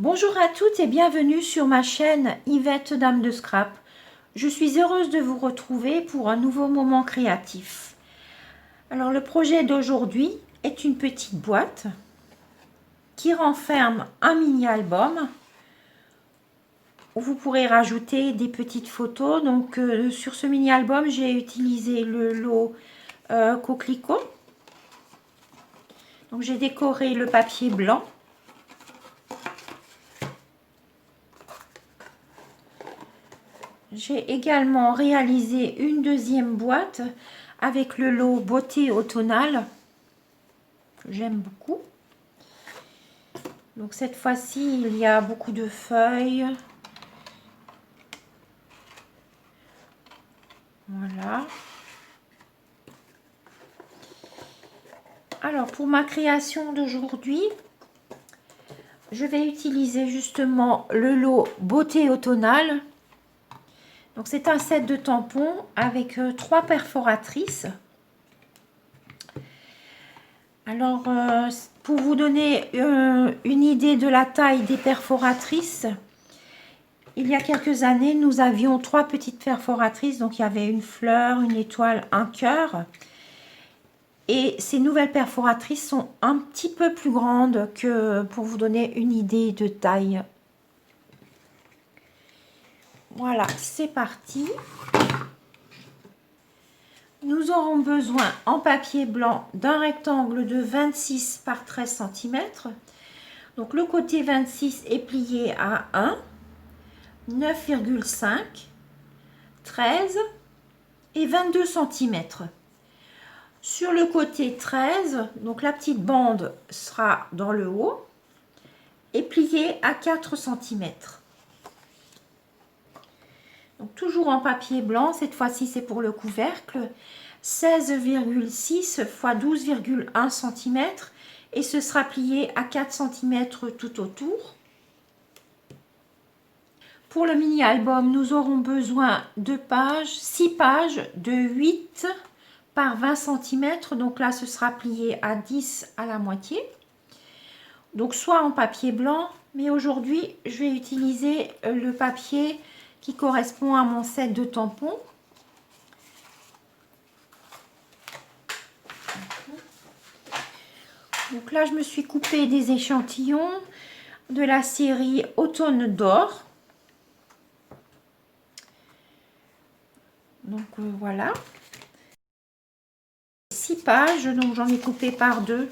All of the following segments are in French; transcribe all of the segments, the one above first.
Bonjour à toutes et bienvenue sur ma chaîne Yvette Dame de Scrap. Je suis heureuse de vous retrouver pour un nouveau moment créatif. Alors le projet d'aujourd'hui est une petite boîte qui renferme un mini-album où vous pourrez rajouter des petites photos. Donc sur ce mini-album, j'ai utilisé le lot coquelicot. Donc j'ai décoré le papier blanc. J'ai également réalisé une deuxième boîte avec le lot beauté automnale que j'aime beaucoup. Donc cette fois-ci, il y a beaucoup de feuilles. Voilà. Alors pour ma création d'aujourd'hui, je vais utiliser justement le lot beauté automnale. Donc c'est un set de tampons avec 3 perforatrices. Alors pour vous donner une idée de la taille des perforatrices, il y a quelques années nous avions 3 petites perforatrices. Donc il y avait une fleur, une étoile, un cœur. Et ces nouvelles perforatrices sont un petit peu plus grandes que, pour vous donner une idée de taille. Voilà, c'est parti. Nous aurons besoin en papier blanc d'un rectangle de 26 par 13 cm. Donc le côté 26 est plié à 1, 9,5, 13 et 22 cm. Sur le côté 13, donc la petite bande sera dans le haut et pliée à 4 cm. Donc toujours en papier blanc, cette fois-ci c'est pour le couvercle, 16,6 x 12,1 cm et ce sera plié à 4 cm tout autour. Pour le mini-album, nous aurons besoin de 6 pages de 8 par 20 cm, donc là ce sera plié à 10 à la moitié. Donc soit en papier blanc, mais aujourd'hui je vais utiliser le papier qui correspond à mon set de tampons. Donc là, je me suis coupé des échantillons de la série Automne d'or. Donc voilà. 6 pages, donc j'en ai coupé par 2.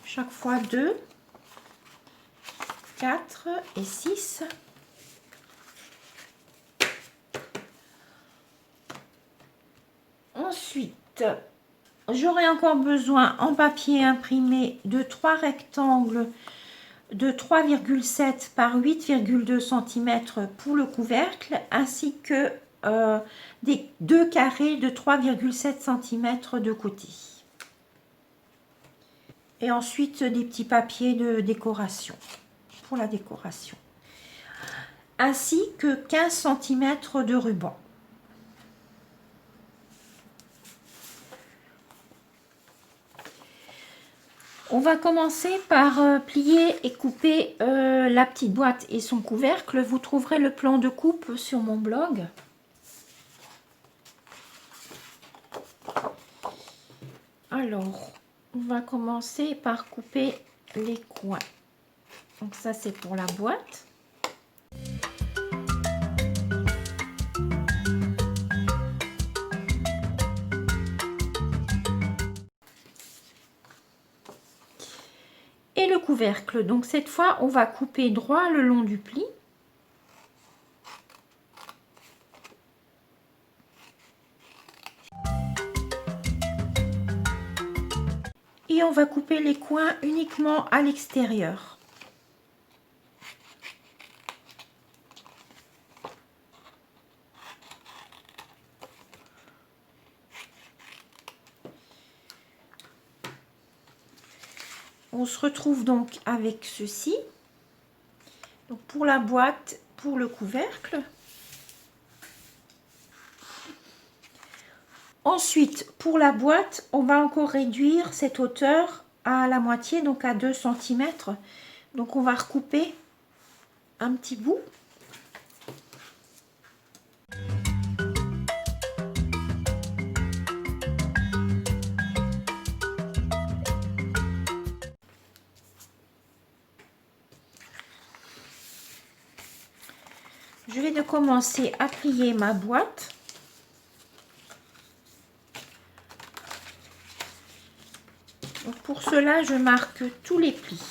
Chaque fois 2, 4 et 6. Ensuite, j'aurai encore besoin en papier imprimé de 3 rectangles de 3,7 par 8,2 cm pour le couvercle, ainsi que des 2 carrés de 3,7 cm de côté. Et ensuite des petits papiers de décoration pour la décoration, ainsi que 15 cm de ruban. On va commencer par plier et couper la petite boîte et son couvercle. Vous trouverez le plan de coupe sur mon blog. Alors, on va commencer par couper les coins. Donc ça, c'est pour la boîte. Et le couvercle, donc cette fois on va couper droit le long du pli. Et on va couper les coins uniquement à l'extérieur. On se retrouve donc avec ceci. Donc pour la boîte, pour le couvercle. Ensuite, pour la boîte, on va encore réduire cette hauteur à la moitié, donc à 2 cm. Donc on va recouper un petit bout. Je vais commencer à plier ma boîte. Donc pour cela, je marque tous les plis.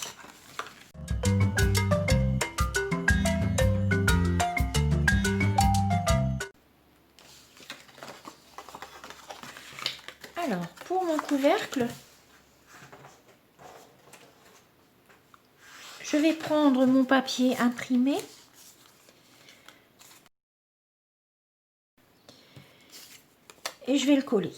Alors, pour mon couvercle, je vais prendre mon papier imprimé et je vais le coller.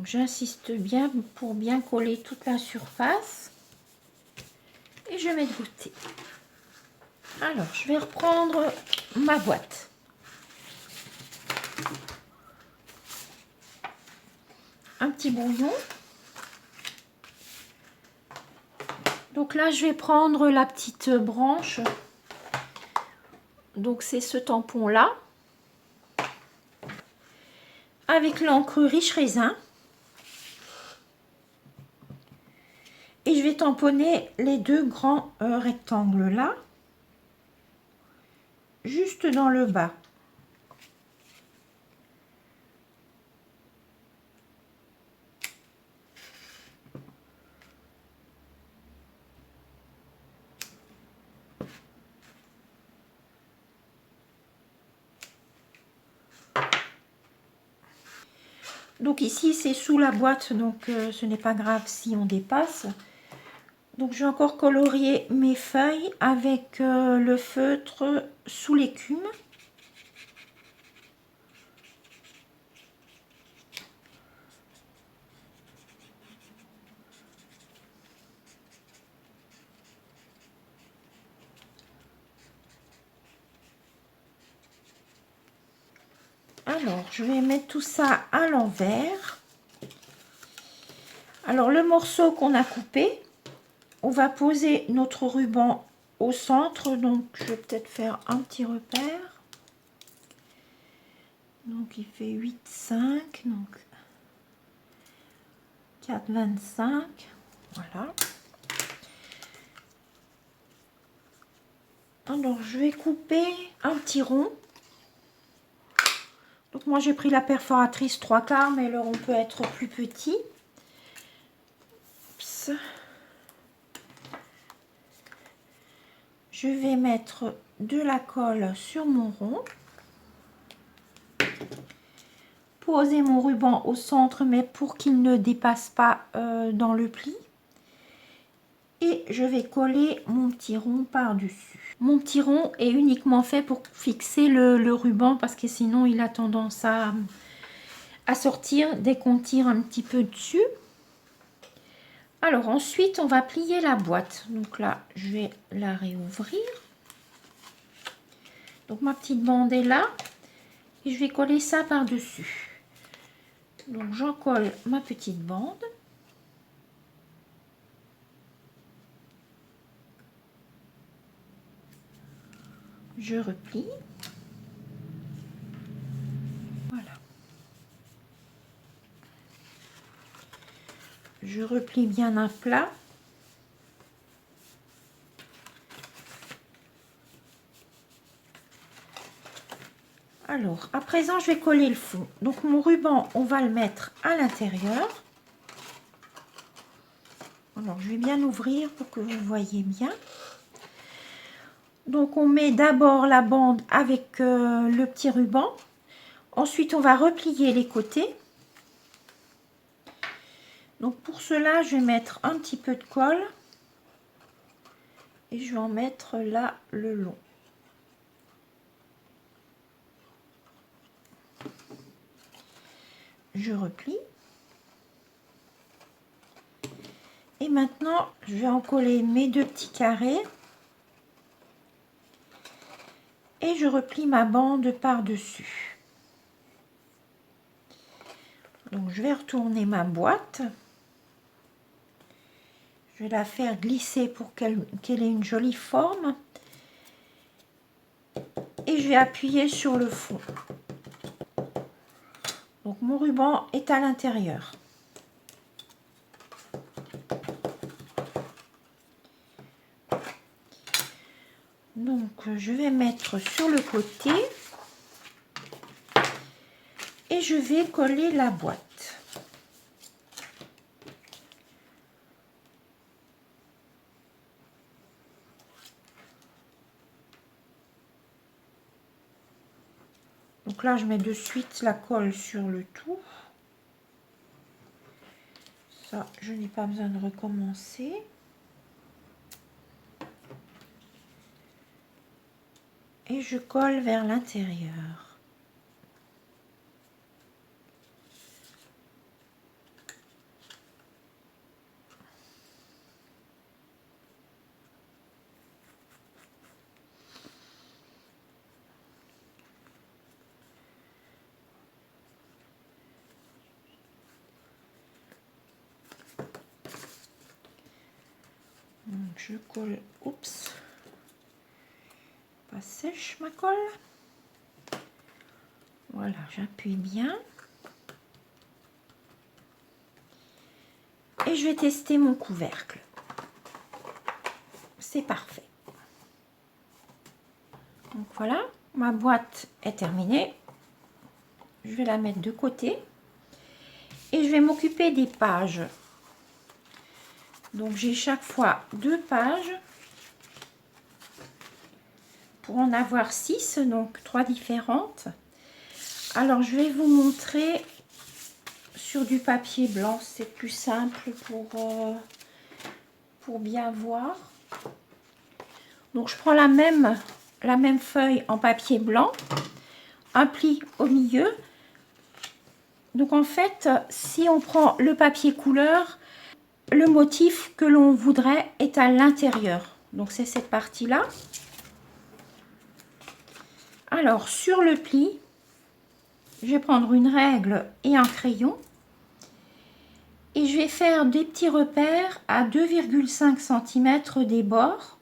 J'insiste bien pour bien coller toute la surface et je mets de côté. Alors, je vais reprendre ma boîte. Un petit brouillon. Donc là, je vais prendre la petite branche. Donc c'est ce tampon là. Avec l'encre Riche Raisin. Et je vais tamponner les deux grands rectangles là. Juste dans le bas. Donc ici c'est sous la boîte, donc ce n'est pas grave si on dépasse. Donc je vais encore colorier mes feuilles avec le feutre sous l'écume. Alors je vais mettre tout ça à l'envers. Alors le morceau qu'on a coupé, on va poser notre ruban au centre. Donc je vais peut-être faire un petit repère. Donc il fait 8,5, donc 4,25, voilà. Alors je vais couper un petit rond. Donc moi j'ai pris la perforatrice 3/4, mais alors on peut être plus petit. Oups. Je vais mettre de la colle sur mon rond. Poser mon ruban au centre, mais pour qu'il ne dépasse pas dans le pli. Et je vais coller mon petit rond par-dessus. Mon petit rond est uniquement fait pour fixer le ruban, parce que sinon il a tendance à sortir dès qu'on tire un petit peu dessus. Alors ensuite on va plier la boîte. Donc là je vais la réouvrir. Donc ma petite bande est là. Et je vais coller ça par-dessus. Donc j'en colle ma petite bande. Je replie. Voilà. Je replie bien à plat. Alors, à présent, je vais coller le fond. Donc, mon ruban, on va le mettre à l'intérieur. Alors, je vais bien ouvrir pour que vous voyez bien. Donc, on met d'abord la bande avec le petit ruban. Ensuite, on va replier les côtés. Donc, pour cela, je vais mettre un petit peu de colle. Et je vais en mettre là le long. Je replie. maintenant, je vais en coller mes 2 petits carrés. Et je replie ma bande par-dessus. Donc je vais retourner ma boîte. Je vais la faire glisser pour qu'elle ait une jolie forme. Et je vais appuyer sur le fond. Donc mon ruban est à l'intérieur. Donc je vais mettre sur le côté et je vais coller la boîte. Donc là je mets de suite la colle sur le tout. Ça, je n'ai pas besoin de recommencer. Et je colle vers l'intérieur. Donc je colle, oups, pas sèche ma colle. Voilà, j'appuie bien. Et je vais tester mon couvercle. C'est parfait. Donc voilà, ma boîte est terminée. Je vais la mettre de côté. Et je vais m'occuper des pages. Donc j'ai chaque fois 2 pages. Pour en avoir 6, donc 3 différentes. Alors je vais vous montrer sur du papier blanc, c'est plus simple pour bien voir. Donc je prends la même feuille en papier blanc, un pli au milieu. Donc en fait, si on prend le papier couleur, le motif que l'on voudrait est à l'intérieur. Donc c'est cette partie-là. Alors sur le pli, je vais prendre une règle et un crayon. Et je vais faire des petits repères à 2,5 cm des bords.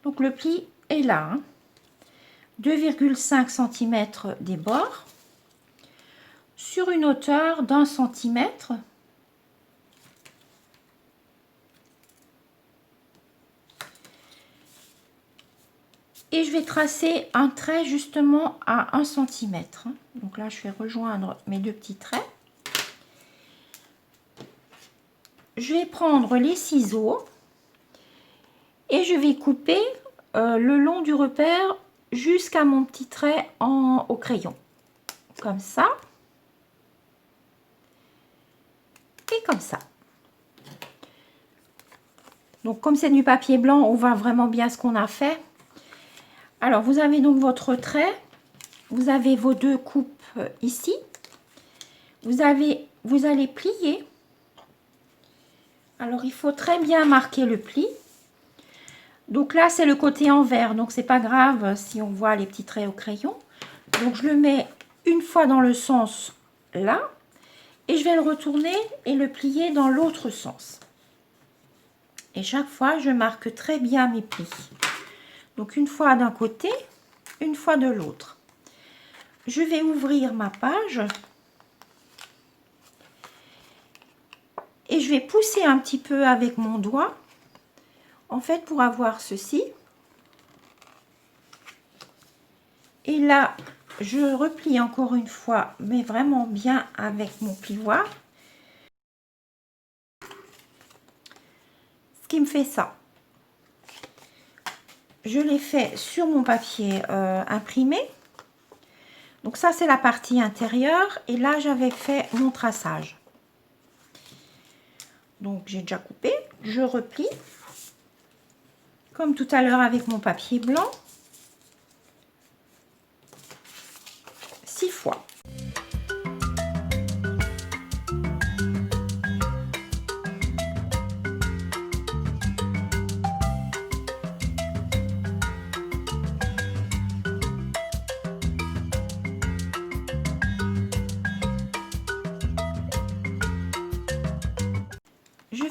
Donc le pli est là. 2,5 cm des bords. Sur une hauteur d'1 cm. Et je vais tracer un trait justement à 1 cm. Donc là, je vais rejoindre mes 2 petits traits. Je vais prendre les ciseaux et je vais couper le long du repère jusqu'à mon petit trait au crayon. Comme ça. Et comme ça. Donc comme c'est du papier blanc, on voit vraiment bien ce qu'on a fait. Alors, vous avez donc votre trait, vous avez vos 2 coupes ici, vous allez plier. Alors, il faut très bien marquer le pli. Donc là, c'est le côté envers, donc c'est pas grave si on voit les petits traits au crayon. Donc, je le mets une fois dans le sens là, et je vais le retourner et le plier dans l'autre sens. Et chaque fois, je marque très bien mes plis. Donc une fois d'un côté, une fois de l'autre. Je vais ouvrir ma page. Et je vais pousser un petit peu avec mon doigt. En fait, pour avoir ceci. Et là, je replie encore une fois, mais vraiment bien avec mon plioir. Ce qui me fait ça. Je l'ai fait sur mon papier imprimé. Donc ça, c'est la partie intérieure. Et là, j'avais fait mon traçage. Donc, j'ai déjà coupé. Je replie. Comme tout à l'heure avec mon papier blanc. 6 fois.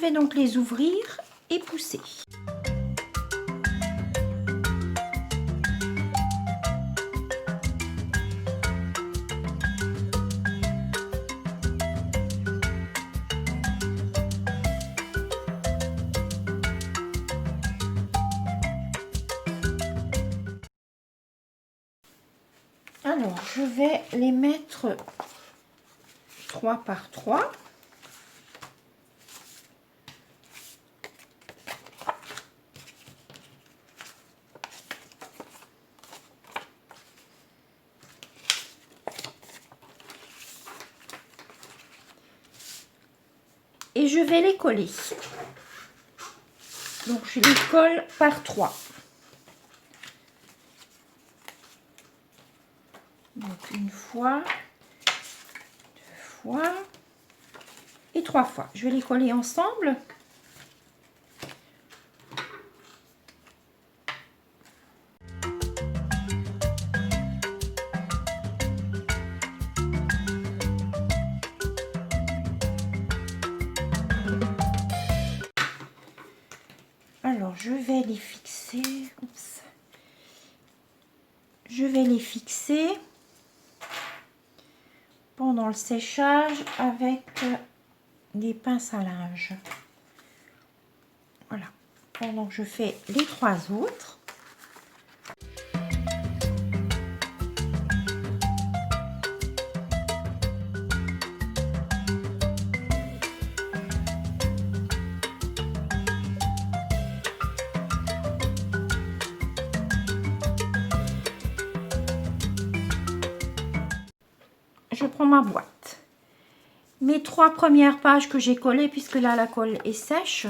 vais donc les ouvrir et pousser. Alors, je vais les mettre 3 par 3. Et je vais les coller. Donc, je les colle par 3. Donc, une fois, 2 fois et 3 fois. Je vais les coller ensemble. Alors, je vais les fixer. Oups. Je vais les fixer pendant le séchage avec des pinces à linge. Voilà. Pendant que je fais les 3 autres. Je prends ma boîte. Mes 3 premières pages que j'ai collées, puisque là la colle est sèche.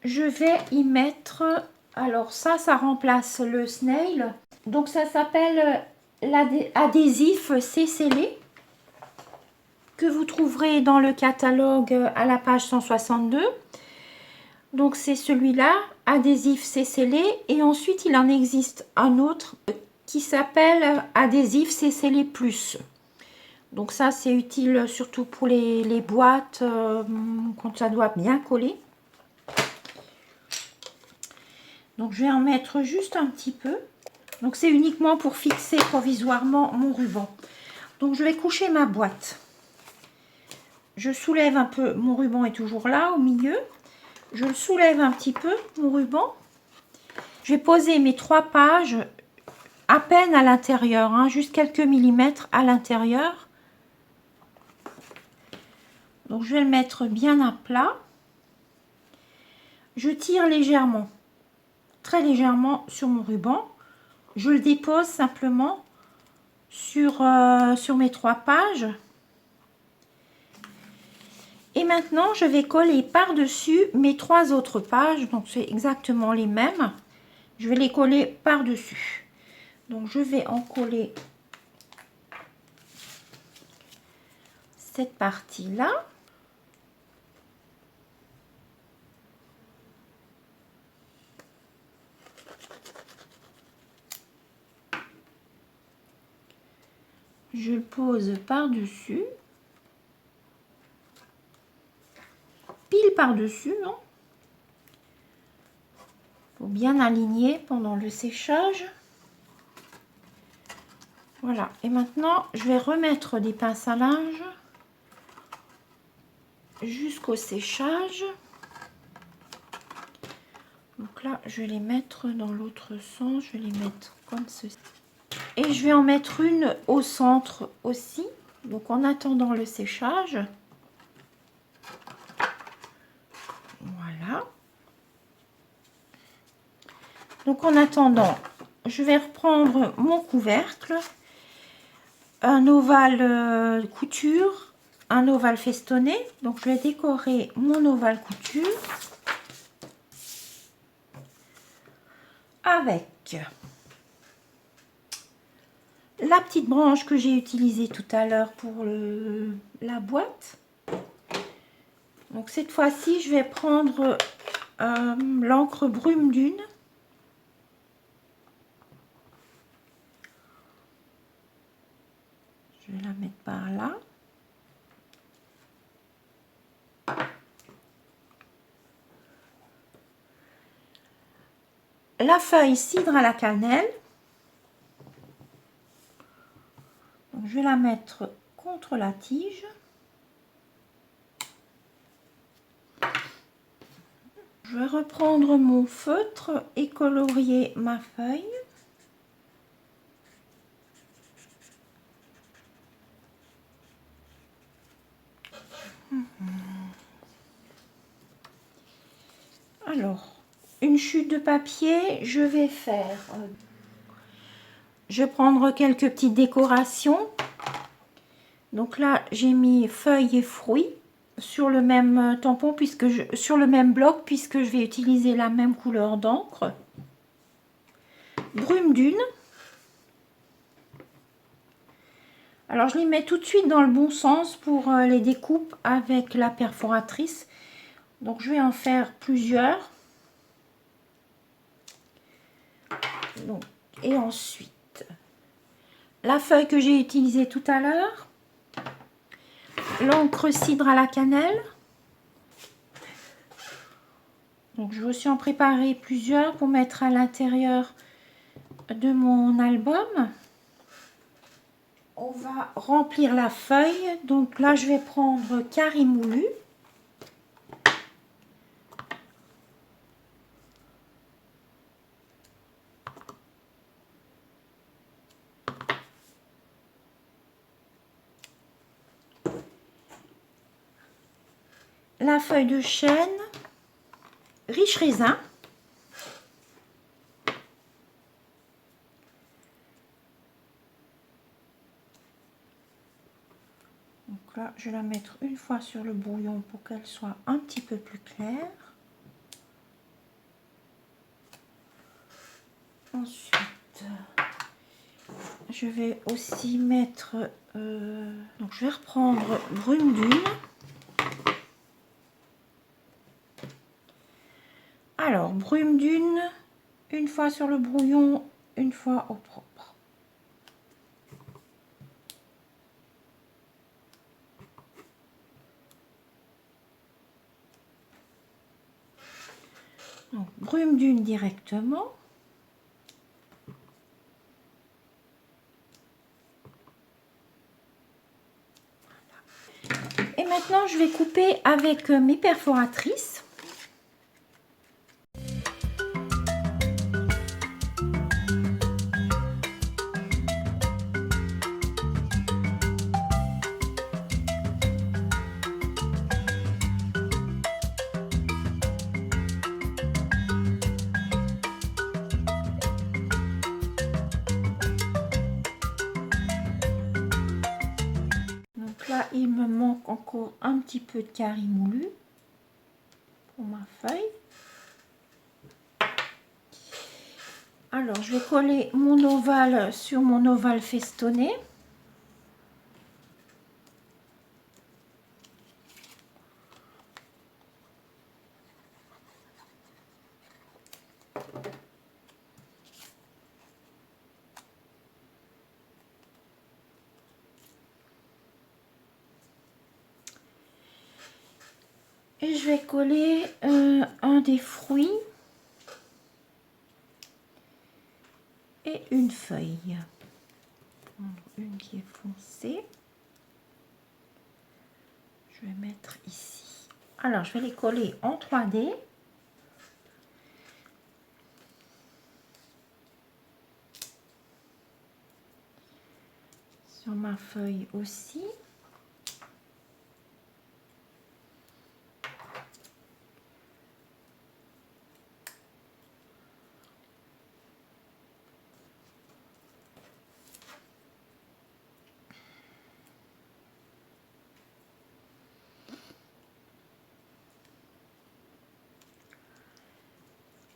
Je vais y mettre, alors ça remplace le snail. Donc ça s'appelle l'adhésif C'est Scellé, que vous trouverez dans le catalogue à la page 162. Donc c'est celui-là, adhésif C'est Scellé, et ensuite il en existe un autre qui s'appelle adhésif C'est Scellé plus. Donc ça c'est utile surtout pour les boîtes quand ça doit bien coller. Donc je vais en mettre juste un petit peu. Donc c'est uniquement pour fixer provisoirement mon ruban. Donc je vais coucher ma boîte. Je soulève un peu, mon ruban est toujours là au milieu. Je le soulève un petit peu, mon ruban. Je vais poser mes 3 pages à peine à l'intérieur, hein, juste quelques millimètres à l'intérieur. Donc je vais le mettre bien à plat. Je tire légèrement, très légèrement sur mon ruban. Je le dépose simplement sur mes 3 pages. Et maintenant, je vais coller par-dessus mes 3 autres pages. Donc, c'est exactement les mêmes. Je vais les coller par-dessus. Donc, je vais en coller cette partie-là. Je le pose par-dessus. Pile par-dessus, non? Faut bien aligner pendant le séchage. Voilà. Et maintenant, je vais remettre des pinces à linge jusqu'au séchage. Donc là, je vais les mettre dans l'autre sens. Je vais les mettre comme ceci. Et je vais en mettre une au centre aussi. Donc en attendant le séchage. Voilà. Donc en attendant, je vais reprendre mon couvercle. Un ovale couture, un ovale festonné. Donc je vais décorer mon ovale couture avec la petite branche que j'ai utilisée tout à l'heure pour la boîte. Donc cette fois-ci, je vais prendre l'encre brume dune. la feuille cidre à la cannelle. Donc, je vais la mettre contre la tige. Je vais reprendre mon feutre et colorier ma feuille. Alors, une chute de papier, je vais prendre quelques petites décorations. Donc là, j'ai mis feuilles et fruits sur le même tampon, sur le même bloc, puisque je vais utiliser la même couleur d'encre. Brume dune. Alors, je les mets tout de suite dans le bon sens pour les découpes avec la perforatrice. Donc, je vais en faire plusieurs. Donc, et ensuite, la feuille que j'ai utilisée tout à l'heure. L'encre cidre à la cannelle. Donc, je vais aussi en préparer plusieurs pour mettre à l'intérieur de mon album. On va remplir la feuille. Donc là, je vais prendre carré moulu. La feuille de chêne, riche raisin. Donc là, je vais la mettre une fois sur le brouillon pour qu'elle soit un petit peu plus claire. Ensuite, je vais aussi mettre, donc je vais reprendre brume dune. Alors, brume dune, une fois sur le brouillon, une fois au propre. Donc, brume dune directement. Et maintenant, je vais couper avec mes perforatrices. Donc là, il me manque encore un petit peu de carré moulu pour ma feuille. Alors, je vais coller mon ovale sur mon ovale festonné. Et je vais coller un des fruits et une feuille. Une qui est foncée. Je vais mettre ici. Alors, je vais les coller en 3D. Sur ma feuille aussi.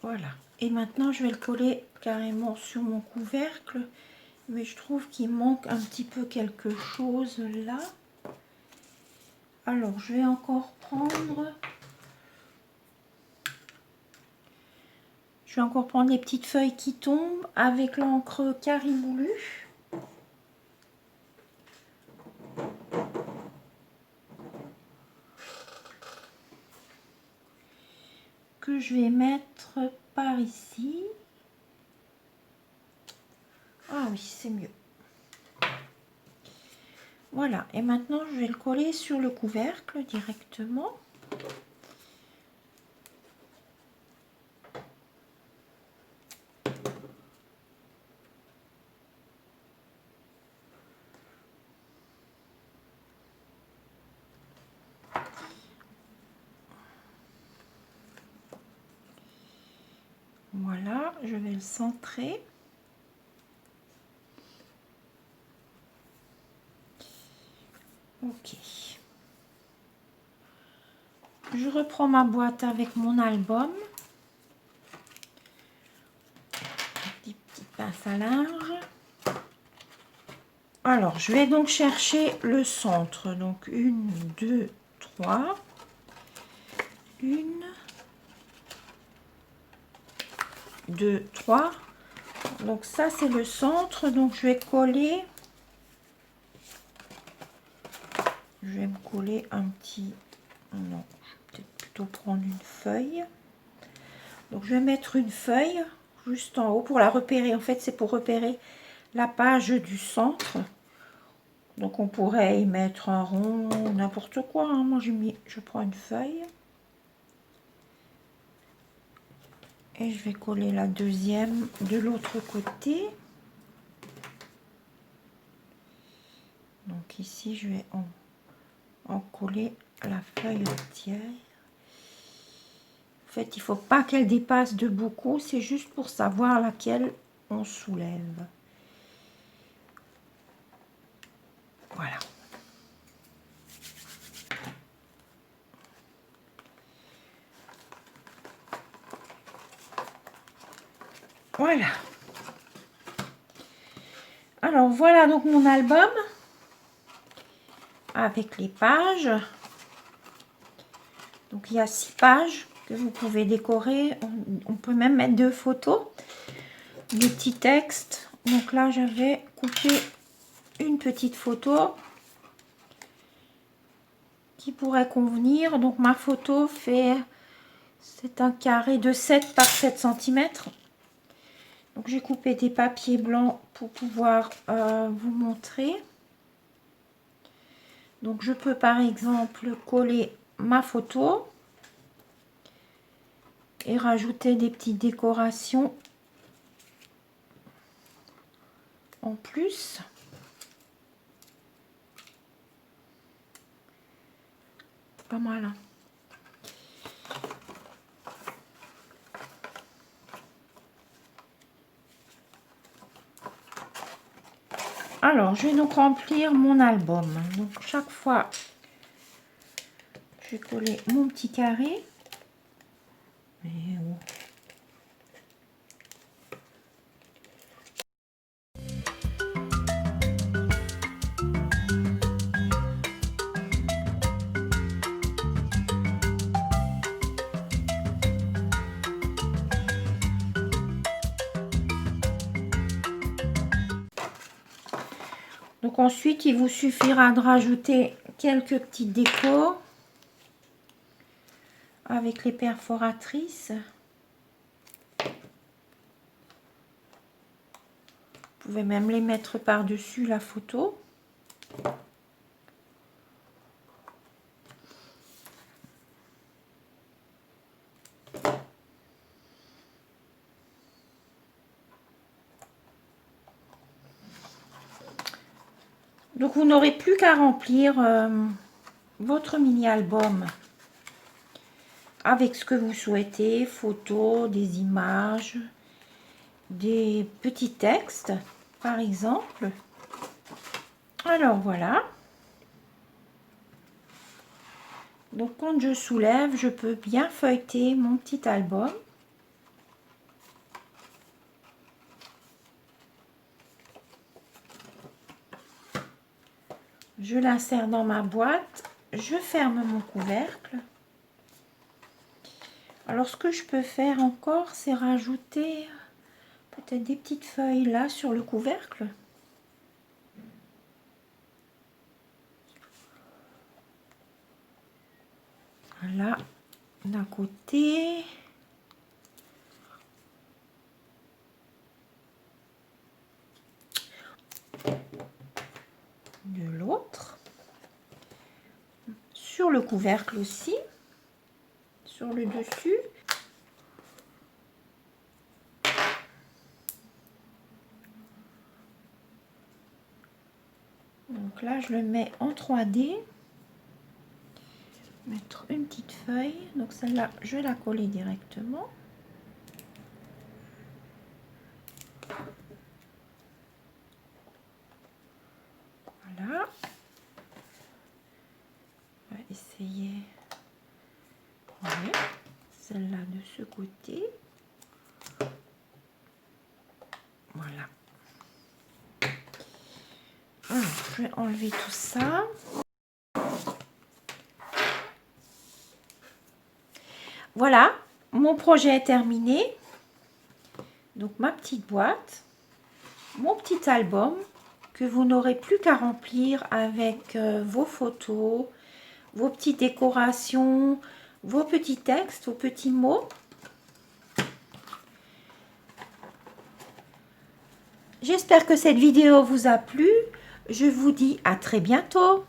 Voilà. Et maintenant, je vais le coller carrément sur mon couvercle. Mais je trouve qu'il manque un petit peu quelque chose là. Alors, je vais encore prendre... Je vais encore prendre les petites feuilles qui tombent avec l'encre carré moulu. Que je vais mettre par ici. oui, c'est mieux. Voilà, et maintenant je vais le coller sur le couvercle directement. Voilà, je vais le centrer. Ok. Je reprends ma boîte avec mon album. Des petites pinces à linge. Alors, je vais donc chercher le centre. Donc, 1, 2, 3. 1, 2, 3. Donc, ça, c'est le centre. Donc, je vais coller. Je vais me coller un petit... Non, je vais peut-être plutôt prendre une feuille. Donc, je vais mettre une feuille juste en haut pour la repérer. En fait, c'est pour repérer la page du centre. Donc, on pourrait y mettre un rond, n'importe quoi. Hein. Moi, je prends une feuille. Et je vais coller la deuxième de l'autre côté. Donc, ici, je vais en coller la feuille entière. En fait, il ne faut pas qu'elle dépasse de beaucoup. C'est juste pour savoir laquelle on soulève. Voilà. Voilà. Alors, voilà donc mon album avec les pages. Donc, il y a 6 pages que vous pouvez décorer. On peut même mettre 2 photos, des petits textes. Donc là, j'avais coupé une petite photo qui pourrait convenir. Donc, ma photo fait... C'est un carré de 7 par 7 cm. Donc, j'ai coupé des papiers blancs pour pouvoir vous montrer. Donc, je peux par exemple coller ma photo et rajouter des petites décorations en plus. Pas mal. Hein. Alors, je vais donc remplir mon album. Donc, chaque fois, je vais coller mon petit carré. Et donc ensuite, il vous suffira de rajouter quelques petites décos avec les perforatrices. Vous pouvez même les mettre par-dessus la photo. Donc, vous n'aurez plus qu'à remplir votre mini-album avec ce que vous souhaitez, photos, des images, des petits textes, par exemple. Alors, voilà. Donc, quand je soulève, je peux bien feuilleter mon petit album. Je l'insère dans ma boîte. Je ferme mon couvercle. Alors, ce que je peux faire encore, c'est rajouter peut-être des petites feuilles là sur le couvercle. Voilà, d'un côté. de l'autre. Sur le couvercle aussi, sur le dessus. Donc là, je le mets en 3D. Mettre une petite feuille. Donc celle-là, je vais la coller directement. Voilà. On va essayer. Ouais. Celle-là de ce côté. Voilà. Alors, je vais enlever tout ça. Voilà, mon projet est terminé. Donc ma petite boîte, mon petit album que vous n'aurez plus qu'à remplir avec vos photos, vos petites décorations, vos petits textes, vos petits mots. J'espère que cette vidéo vous a plu. Je vous dis à très bientôt.